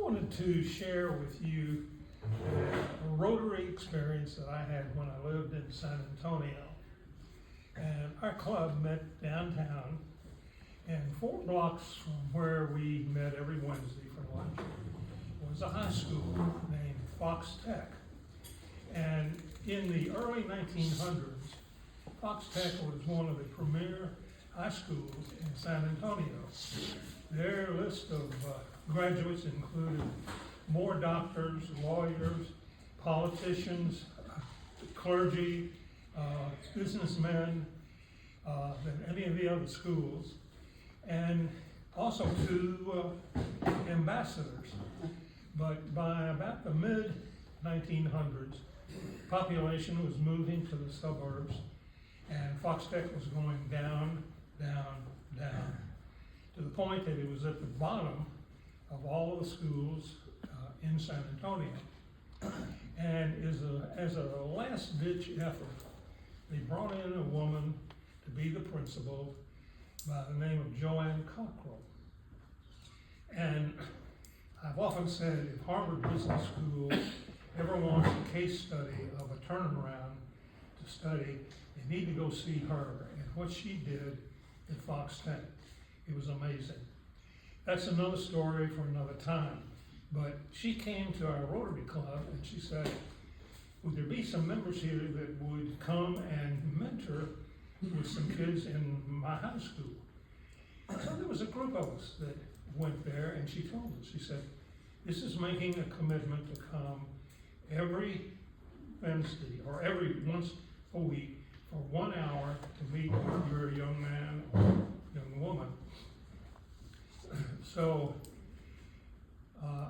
wanted to share with you a Rotary experience that I had when I lived in San Antonio. And our club met downtown, and 4 blocks from where we met every Wednesday for lunch was a high school named Fox Tech. And in the early 1900s, Fox Tech was one of the premier high schools in San Antonio. Their list of graduates included more doctors, lawyers, politicians, clergy, businessmen than any of the other schools, and also 2 ambassadors. But by about the mid-1900s, population was moving to the suburbs, and Fox Tech was going down, down, down, to the point that it was at the bottom of all of the schools in San Antonio. And as a last-ditch effort, they brought in a woman to be the principal by the name of Joanne Cockrell. And I've often said if Harvard Business School ever wants a case study of a turnaround to study, they need to go see her and what she did at Fox Tech. It was amazing. That's another story for another time. But she came to our Rotary Club and she said, would there be some members here that would come and mentor with some kids in my high school? So there was a group of us that went there, and she told us, she said, this is making a commitment to come every Wednesday or every once a week for 1 hour to meet with your young man or young woman. So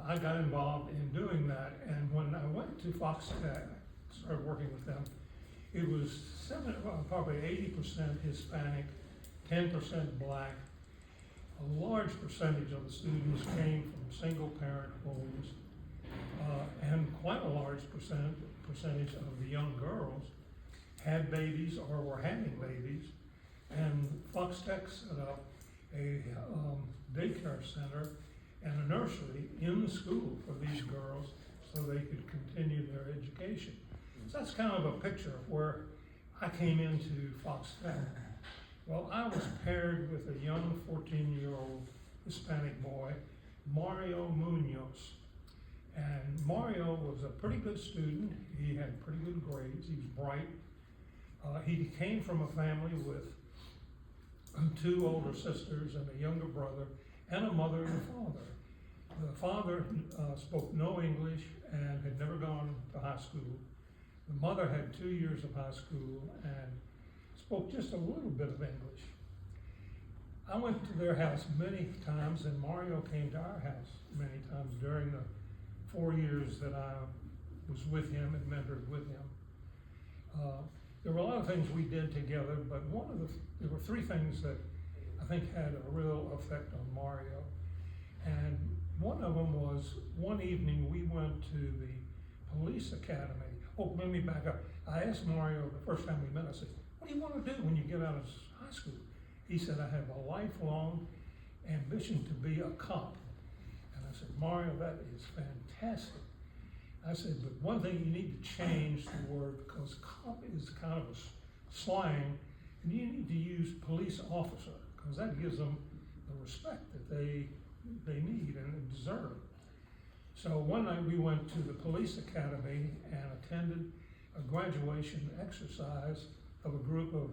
I got involved in doing that, and when I went to Fox Tech, started working with them, it was probably 80% Hispanic, 10% Black. A large percentage of the students came from single-parent homes, and quite a large percentage of the young girls had babies or were having babies. And Fox Tech set up a daycare center and a nursery in the school for these girls so they could continue their education. So that's kind of a picture of where I came into Fox Tech. Well, I was paired with a young 14-year-old Hispanic boy, Mario Munoz. And Mario was a pretty good student. He had pretty good grades. He was bright. He came from a family with 2 older sisters and a younger brother, and a mother and a father. The father spoke no English and had never gone to high school. The mother had 2 years of high school and spoke just a little bit of English. I went to their house many times, and Mario came to our house many times during the 4 years that I was with him and mentored with him. There were a lot of things we did together, but there were 3 things that I think had a real effect on Mario. And one of them was one evening we went to the police academy. Oh, let me back up. I asked Mario the first time we met, I said, what do you want to do when you get out of high school? He said, I have a lifelong ambition to be a cop. And I said, Mario, that is fantastic. I said, but one thing you need to change the word, because cop is kind of a slang, and you need to use police officer, because that gives them the respect that they need and deserve. So one night we went to the police academy and attended a graduation exercise of a group of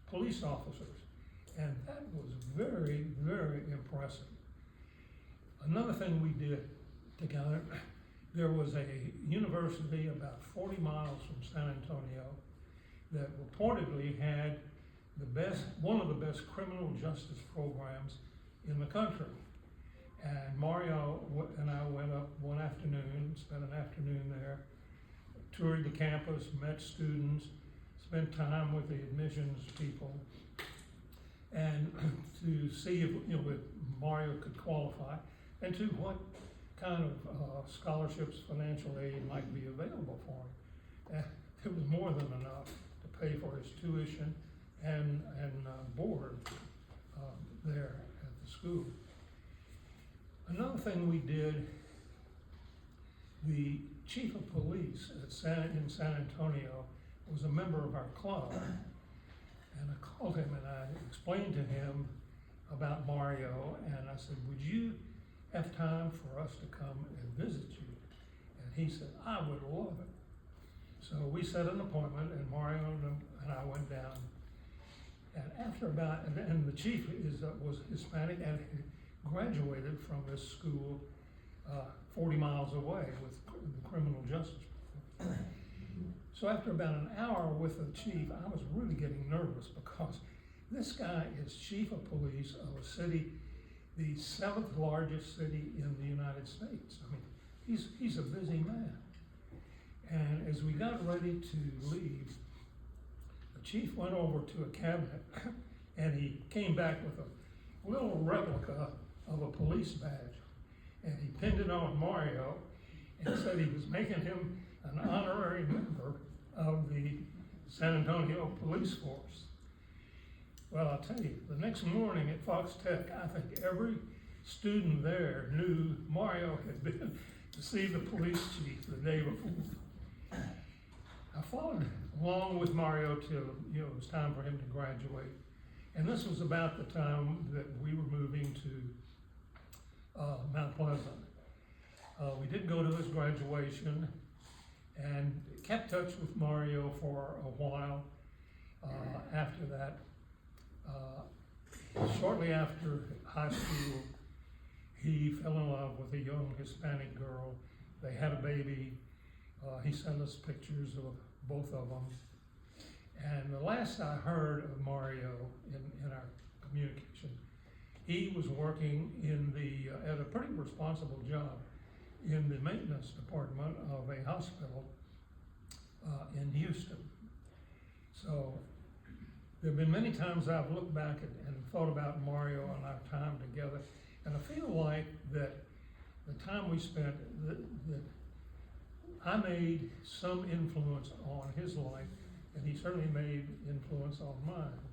police officers. And that was very, very impressive. Another thing we did together, there was a university about 40 miles from San Antonio that reportedly had one of the best criminal justice programs in the country. And Mario and I went up one afternoon, spent an afternoon there, toured the campus, met students, spent time with the admissions people, and to see if Mario could qualify, and to what kind of scholarships, financial aid might be available for him. It was more than enough to pay for his tuition and board there at the school. Another thing we did The chief of police in San Antonio was a member of our club. And I called him and I explained to him about Mario, and I said, would you have time for us to come and visit you? And he said, I would love it. So we set an appointment, and Mario and I went down. And after and the chief was Hispanic and graduated from this school 40 miles away with the criminal justice. So after about an hour with the chief, I was really getting nervous because this guy is chief of police of a city, the 7th largest city in the United States. I mean, he's a busy man. And as we got ready to leave, the chief went over to a cabinet and he came back with a little replica of a police badge. And he pinned it on Mario and said he was making him an honorary member of the San Antonio Police Force. Well, I'll tell you, the next morning at Fox Tech, I think every student there knew Mario had been to see the police chief the day before. I followed along with Mario till it was time for him to graduate. And this was about the time that we were moving to Mount Pleasant. We did go to his graduation and kept touch with Mario for a while after that. Shortly after high school, he fell in love with a young Hispanic girl. They had a baby. He sent us pictures of both of them. And the last I heard of Mario in our communication, he was working at a pretty responsible job in the maintenance department of a hospital in Houston. So there have been many times I've looked back and thought about Mario and our time together, and I feel like that the time we spent, that I made some influence on his life, and he certainly made influence on mine.